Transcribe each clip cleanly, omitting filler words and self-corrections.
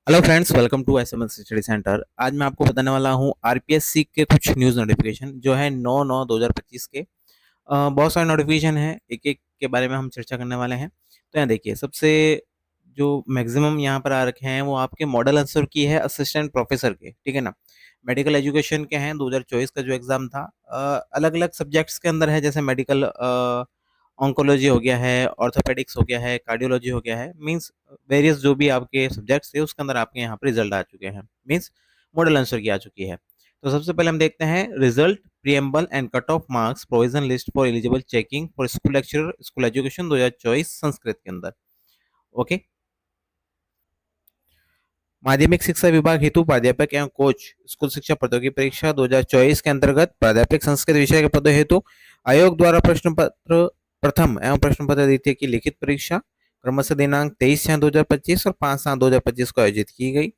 Hello friends, welcome to SMS study centre. आज मैं आपको बताने वाला हूँ आरपीएससी के कुछ न्यूज़ नोटिफिकेशन जो है 9/9/2025 के। बहुत सारे नोटिफिकेशन हैं, एक एक के बारे में हम चर्चा करने वाले हैं। तो यहाँ देखिए, सबसे जो मैक्सिमम यहाँ पर आ रखे हैं वो आपके मॉडल आंसर की है असिस्टेंट प्रोफेसर के, ठीक है ना। मेडिकल एजुकेशन के हैं, 2024 का जो एग्ज़ाम था। अलग अलग सब्जेक्ट्स के अंदर है, जैसे मेडिकल ऑन्कोलॉजी हो गया है, ऑर्थोपेडिक्स हो गया है, कार्डियोलॉजी हो गया है। मीन्स वेरियस जो भी आपके सब्जेक्ट्स थे उसके अंदर आपके यहाँ पर रिजल्ट आ चुके हैं। मीन्स मॉडल आंसर की आ चुकी है। तो सबसे पहले हम देखते हैं result, preamble and cut off marks provision list for eligible checking for school lecturer school education 2024 Sanskrit के अंदर। ओके। माध्यमिक शिक्षा विभाग हेतु प्राध्यापक एवं कोच स्कूल शिक्षा पदों की परीक्षा 2024 के अंतर्गत प्राध्यापक संस्कृत विषय के पदों हेतु आयोग द्वारा प्रश्न पत्र प्रथम एवं प्रश्न पत्र द्वितीय की लिखित परीक्षा क्रमशः दिनांक 23/6/2025 और 5/7/2025 को आयोजित की गई।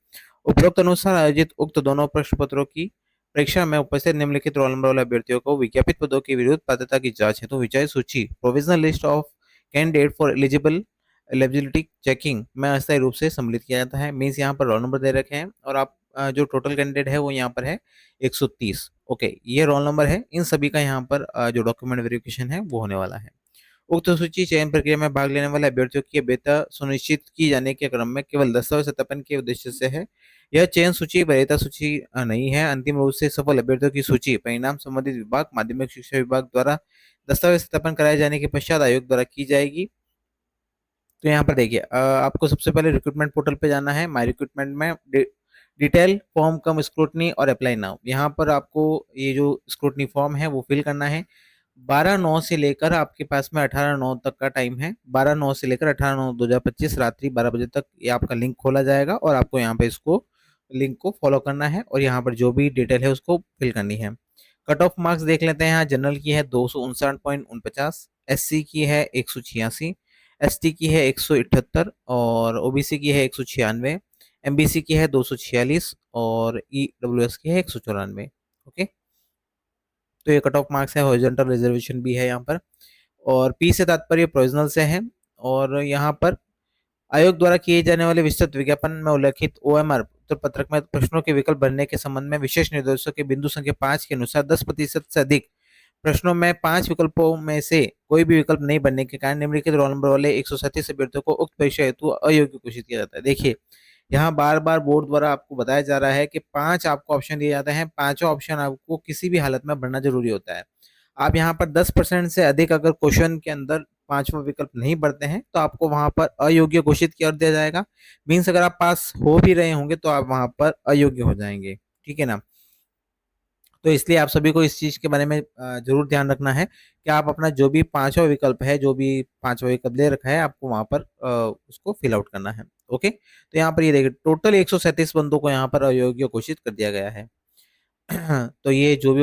उपरोक्त अनुसार आयोजित उक्त दोनों प्रश्न पत्रों की परीक्षा में उपस्थित निम्नलिखित रोल नंबर वाले अभ्यर्थियों को विज्ञापित पदों की विरुद्ध पात्रता की जांच हेतु विचार सूची provisional list of candidate for eligible eligibility checking में अस्थायी रूप से सम्मिलित किया जाता है। मीन्स यहाँ पर रोल नंबर दे रखे हैं और आप जो टोटल कैंडिडेट है वो यहाँ पर है 130। ओके, ये रोल नंबर है। इन सभी का यहाँ पर जो डॉक्यूमेंट वेरिफिकेशन है वो होने वाला है। उक्त सूची चयन प्रक्रिया में भाग लेने वाले अभ्यर्थियों की वैधता सुनिश्चित की जाने के क्रम में केवल दस्तावेज सत्यापन के उद्देश्य से है। यह चयन सूची वैधता सूची नहीं है। अंतिम रूप से सफल अभ्यर्थियों की सूची परिणाम संबंधित विभाग माध्यमिक शिक्षा विभाग द्वारा दस्तावेज सत्यापन कराए जाने के पश्चात आयोग द्वारा की जाएगी। तो यहाँ पर देखिए, आपको सबसे पहले रिक्रूटमेंट पोर्टल पे जाना है। माई रिक्रूटमेंट में डिटेल फॉर्म कम स्क्रूटनी और अप्लाई नाउ, यहाँ पर आपको ये जो स्क्रूटनी फॉर्म है वो फिल करना है। 12/9 से लेकर आपके पास में 18/9 तक का टाइम है। 12/9 से लेकर 18/9/2025 रात्रि 12 बजे तक ये आपका लिंक खोला जाएगा और आपको यहाँ पे इसको लिंक को फॉलो करना है और यहाँ पर जो भी डिटेल है उसको फिल करनी है। कट ऑफ मार्क्स देख लेते हैं। यहाँ जनरल की है 259.49, एससी की है 186, एसटी की है 178 और ओबीसी की है 196, एमबीसी की है 246 और ईडब्ल्यूएस की है 194। ओके, तो ये कट ऑफ मार्क्स है। हॉरिजॉन्टल रिजर्वेशन भी है यहाँ पर। और पी से तात्पर्य प्रोविजनल से है। और यहाँ पर आयोग द्वारा किए जाने वाले विस्तृत विज्ञापन में उल्लेखित ओएमआर उत्तर पत्रक में प्रश्नों के विकल्प भरने के संबंध में विशेष निर्देशों के बिंदु संख्या 5 के अनुसार 10% से अधिक प्रश्नों में 5 विकल्पों में से कोई भी विकल्प नहीं बनने के कारण निम्नलिखित रोल नंबर वाले 137 अभ्यर्थियों को उक्त परीक्षा हेतु अयोग्य घोषित किया जाता है। देखिए, यहाँ बार बार बोर्ड द्वारा आपको बताया जा रहा है कि 5 आपको ऑप्शन दिए जाते हैं। पांचों ऑप्शन आपको किसी भी हालत में भरना जरूरी होता है। आप यहाँ पर 10% से अधिक अगर क्वेश्चन के अंदर पांचवा विकल्प नहीं भरते हैं तो आपको वहां पर अयोग्य घोषित कर दिया जाएगा। मीन्स अगर आप पास हो भी रहे होंगे तो आप वहां पर अयोग्य हो जाएंगे, ठीक है ना। तो इसलिए आप सभी को इस चीज के बारे में जरूर ध्यान रखना है कि आप अपना जो भी पांचवा विकल्प है, जो भी पांचवा विकल्प दे रखा है, आपको वहां पर उसको फिल आउट करना है। ओके, तो यहाँ पर ये देखिए, टोटल 137 बंदों को यहाँ पर अयोग्य घोषित कर दिया गया है। तो ये जो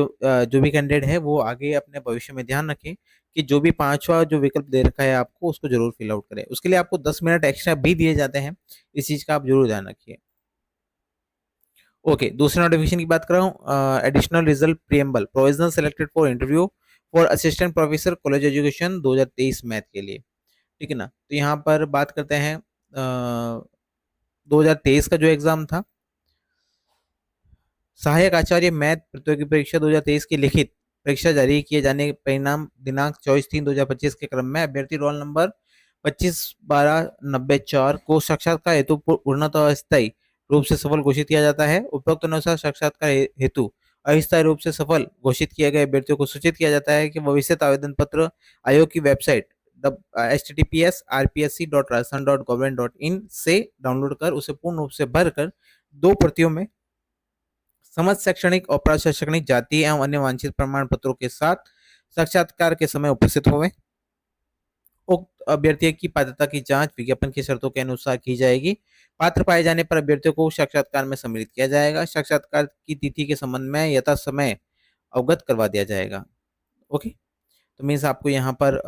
भी कैंडिडेट है वो आगे अपने भविष्य में ध्यान रखें कि जो भी पांचवा जो विकल्प दे रखा है आपको उसको जरूर फिल आउट करें। उसके लिए आपको 10 मिनट एक्स्ट्रा भी दिए जाते हैं। इस चीज का आप जरूर ध्यान रखिए। ओके, दूसरे नोटिफिकेशन की बात कर रहा हूँ। Additional result preamble provisional selected for interview for assistant professor college education 2023 math के लिए, ठीक है ना। तो यहाँ पर बात करते हैं 2023 का जो एग्जाम था, सहायक आचार्य मैथ प्रतियोगी परीक्षा 2023 की लिखित परीक्षा जारी किए जाने के परिणाम दिनांक 24/3/2025 के क्रम में अभ्यर्थी रोल नंबर 25/12/94 को साक्षात्कार हेतु पूर्णतः अस्थायी रूप से सफल घोषित किया जाता है। उपरोक्त अनुसार साक्षात्कार हेतु अस्थायी रूप से सफल घोषित किए गए अभ्यर्थियों को सूचित किया जाता है कि भविष्य आवेदन पत्र आयोग की वेबसाइट https://rpsc.rajasthan.gov.in से डाउनलोड कर उसे पूर्ण रूप से भरकर 2 प्रतियों में समस्त शैक्षणिक और प्रशैक्षणिक जाति एवं अन्य वांछित प्रमाण पत्रों के साथ साक्षात्कार के समय उपस्थित होवे। उक्त अभ्यर्थी की पात्रता की जांच विज्ञापन की शर्तों के अनुसार की जाएगी। पात्र पाए जाने पर अभ्यर्थियों को साक्षात्कार में सम्मिलित किया जाएगा। साक्षात्कार की तिथि के संबंध में यथा समय अवगत करवा दिया जाएगा। ओके, तो मीन्स आपको यहाँ पर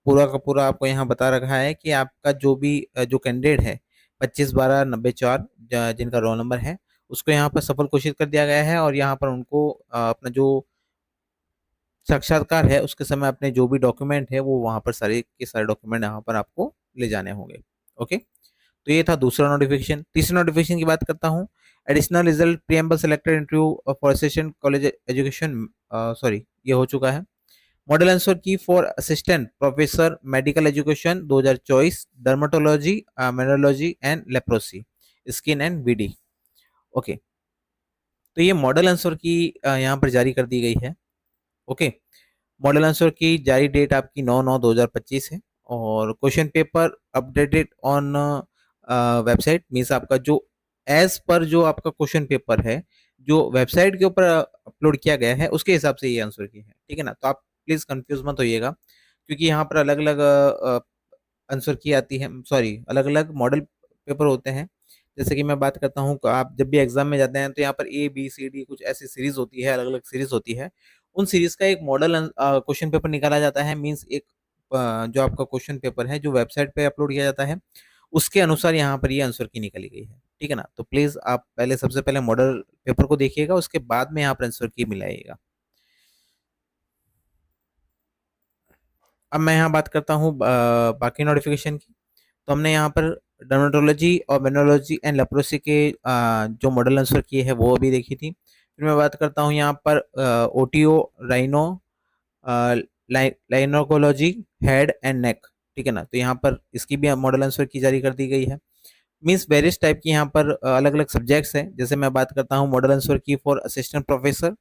पूरा का पूरा आपको यहाँ बता रखा है कि आपका जो भी जो कैंडिडेट है 25/12/94 जिनका रोल नंबर है उसको यहाँ पर सफल घोषित कर दिया गया है। और यहाँ पर उनको अपना जो साक्षात्कार है उसके समय अपने जो भी डॉक्यूमेंट है वो वहाँ पर सारे के सारे डॉक्यूमेंट यहाँ पर आपको ले जाने होंगे। ओके, तो तो ये था दूसरा नोटिफिकेशन। तीसरे नोटिफिकेशन की बात करता हूँ। Additional result preamble selected interview for assistant college education, sorry ये हो चुका है। Model answer key for assistant professor medical education 2024, dermatology, venereology and leprosy, skin and VD. Okay, तो ये मॉडल आंसर की यहाँ पर जारी कर दी गई है। ओके, मॉडल आंसर की जारी डेट आपकी 9/9/2025 है, और question paper updated on website, means आपका जो एज पर जो आपका क्वेश्चन पेपर है जो वेबसाइट के ऊपर अपलोड किया गया है उसके हिसाब से ये आंसर की है, ठीक है ना। तो आप प्लीज कंफ्यूज मत होइएगा, क्योंकि यहाँ पर अलग अलग आंसर की आती है, सॉरी अलग अलग मॉडल पेपर होते हैं। जैसे कि मैं बात करता हूँ, आप जब भी एग्जाम में जाते हैं तो यहाँ पर A B C D कुछ ऐसी सीरीज होती है, अलग अलग सीरीज होती है। उन सीरीज का एक मॉडल क्वेश्चन पेपर निकाला जाता है, मींस एक जो आपका क्वेश्चन पेपर है जो वेबसाइट पे अपलोड किया जाता है उसके अनुसार यहाँ पर ये आंसर की निकली गई है, ठीक है ना। तो प्लीज आप पहले सबसे पहले मॉडल पेपर को देखिएगा, उसके बाद में यहाँ पर आंसर की मिलाइएगा। अब मैं यहाँ बात करता हूँ बाकी नोटिफिकेशन की। तो हमने यहाँ पर डर्मेटोलॉजी और वेनोलॉजी एंड लेप्रोसी के जो मॉडल आंसर किए हैं वो अभी देखी थी। फिर मैं बात करता हूँ यहाँ पर ओटीओ, राइनो, लाइनोकोलॉजी, हेड एंड नेक, ठीक है ना। तो यहाँ पर इसकी भी मॉडल आंसर की जारी कर दी गई है। मीन्स वेरियस टाइप की यहाँ पर अलग अलग सब्जेक्ट्स हैं। जैसे मैं बात करता हूँ model answer key for assistant professor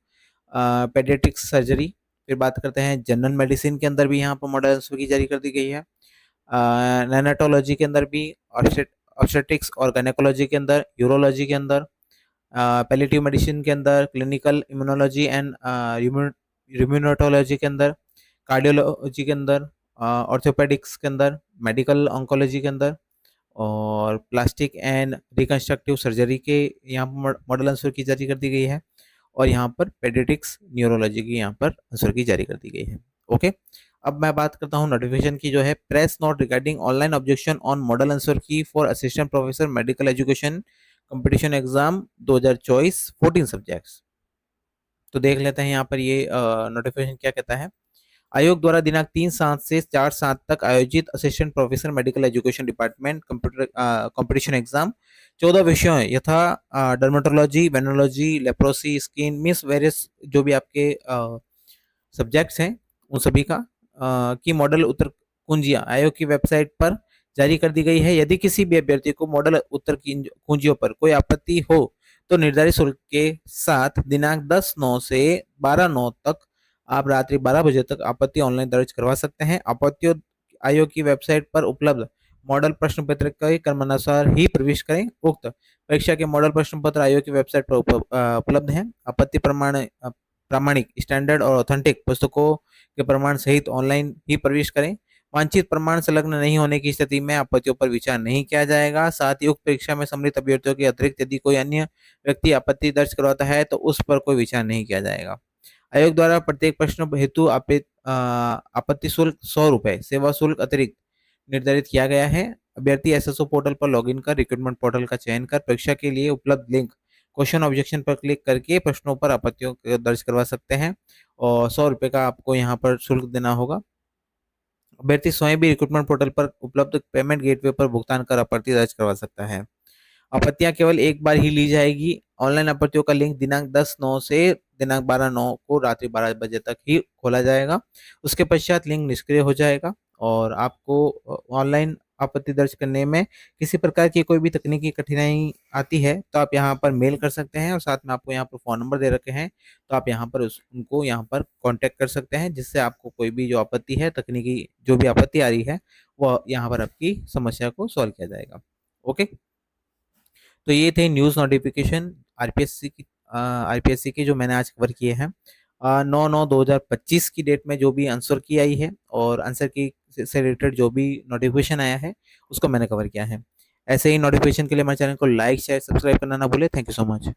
paediatrics surgery. फिर बात करते हैं जनरल मेडिसिन के अंदर भी यहाँ पर मॉडल आंसर की जारी कर दी गई है। नेनाटोलॉजी के अंदर भी, ऑब्स्टेट्रिक्स और गायनेकोलॉजी के अंदर, यूरोलॉजी के अंदर, पैलिएटिव मेडिसिन के अंदर, क्लिनिकल इम्यूनोलॉजी एंड रिम्यूनोटोलॉजी के अंदर, कार्डियोलॉजी के अंदर, ऑर्थोपेडिक्स के अंदर, मेडिकल ऑन्कोलॉजी के अंदर, और प्लास्टिक एंड रिकंस्ट्रक्टिव सर्जरी के यहाँ पर मॉडल आंसर की जारी कर दी गई है। और यहाँ पर पेडियाट्रिक्स न्यूरोलॉजी की यहाँ पर आंसर की जारी कर दी गई है। ओके, अब मैं बात करता हूँ नोटिफिकेशन की, जो है press note regarding online objection on model answer key for assistant professor medical education competition exam 2024 14 subjects. तो देख लेते हैं यहाँ पर ये नोटिफिकेशन क्या कहता है। आयोग द्वारा दिनांक 3/7 से 4/7 तक आयोजित assistant professor medical education department computer competition exam 14 विषयों यथा डर्मेटोलॉजी, वेनोलॉजी, लेप्रोसी, स्किन, मिस वेरियस जो भी आपके सब्जेक्ट्स हैं उन सभी का की मॉडल उत्तर कुंजियां आयोग की वेबसाइट पर जारी कर दी गई है। यदि किसी भी अभ्यर्थी को मॉडल उत्तर कुंजियों पर कोई आपत्ति हो तो निर्धारित शुल्क के साथ दिनांक 10/9 से 12/9 तक आप रात्रि 12 बजे तक आपत्ति ऑनलाइन दर्ज करवा सकते हैं। आपत्तियों आयोग की वेबसाइट पर उपलब्ध मॉडल प्रश्न पत्र के क्रमानुसार ही प्रवेश करें। उक्त परीक्षा के मॉडल प्रश्न पत्र आयोग की वेबसाइट पर उपलब्ध हैं। आपत्ति प्रामाणिक, स्टैंडर्ड और ऑथेंटिक पुस्तकों के प्रमाण सहित ऑनलाइन ही प्रवेश करें। वांछित प्रमाण संलग्न नहीं होने की स्थिति में आपत्तियों पर विचार नहीं किया जाएगा। साथ ही उक्त परीक्षा में सम्मिलित अभ्यर्थियों के अतिरिक्त यदि कोई अन्य व्यक्ति आपत्ति दर्ज करवाता है तो उस पर कोई विचार नहीं किया जाएगा। आयोग द्वारा प्रत्येक प्रश्न हेतु आपत्ति शुल्क 100 रुपए सेवा शुल्क अतिरिक्त निर्धारित किया गया है। अभ्यर्थी एसएसओ पोर्टल पर लॉगिन कर रिक्रूटमेंट पोर्टल का चयन कर परीक्षा के लिए उपलब्ध लिंक क्वेश्चन ऑब्जेक्शन पर क्लिक करके प्रश्नों पर आपत्तियों को दर्ज करवा सकते हैं, और 100 रुपए का आपको यहाँ पर शुल्क देना होगा। अभ्यर्थी स्वयं भी रिक्रूटमेंट पोर्टल पर उपलब्ध पेमेंट गेटवे पर भुगतान कर आपत्ति दर्ज करवा सकता है। आपत्तियां केवल एक बार ही ली जाएगी। ऑनलाइन आपत्तियों का लिंक दिनांक 10/9 से दिनांक 12/9 को रात्रि 12 बजे तक ही खोला जाएगा। उसके पश्चात लिंक निष्क्रिय हो जाएगा, और आपको ऑनलाइन आपत्ति दर्ज करने में किसी प्रकार की कोई भी तकनीकी कठिनाई आती है तो आप यहाँ पर मेल कर सकते हैं, और साथ में आपको यहाँ पर फ़ोन नंबर दे रखे हैं तो आप यहाँ पर उनको यहाँ पर कांटेक्ट कर सकते हैं, जिससे आपको कोई भी जो आपत्ति है, तकनीकी जो भी आपत्ति आ रही है वो यहाँ पर आपकी समस्या को सॉल्व किया जाएगा। ओके, तो ये थे न्यूज़ नोटिफिकेशन आरपीएससी के जो मैंने आज कवर किए हैं। 9/9/2025 की डेट में जो भी आंसर की आई है और आंसर की से रिलेटेड जो भी नोटिफिकेशन आया है उसको मैंने कवर किया है। ऐसे ही नोटिफिकेशन के लिए हमारे चैनल को लाइक, शेयर, सब्सक्राइब करना ना भूले। Thank you so much.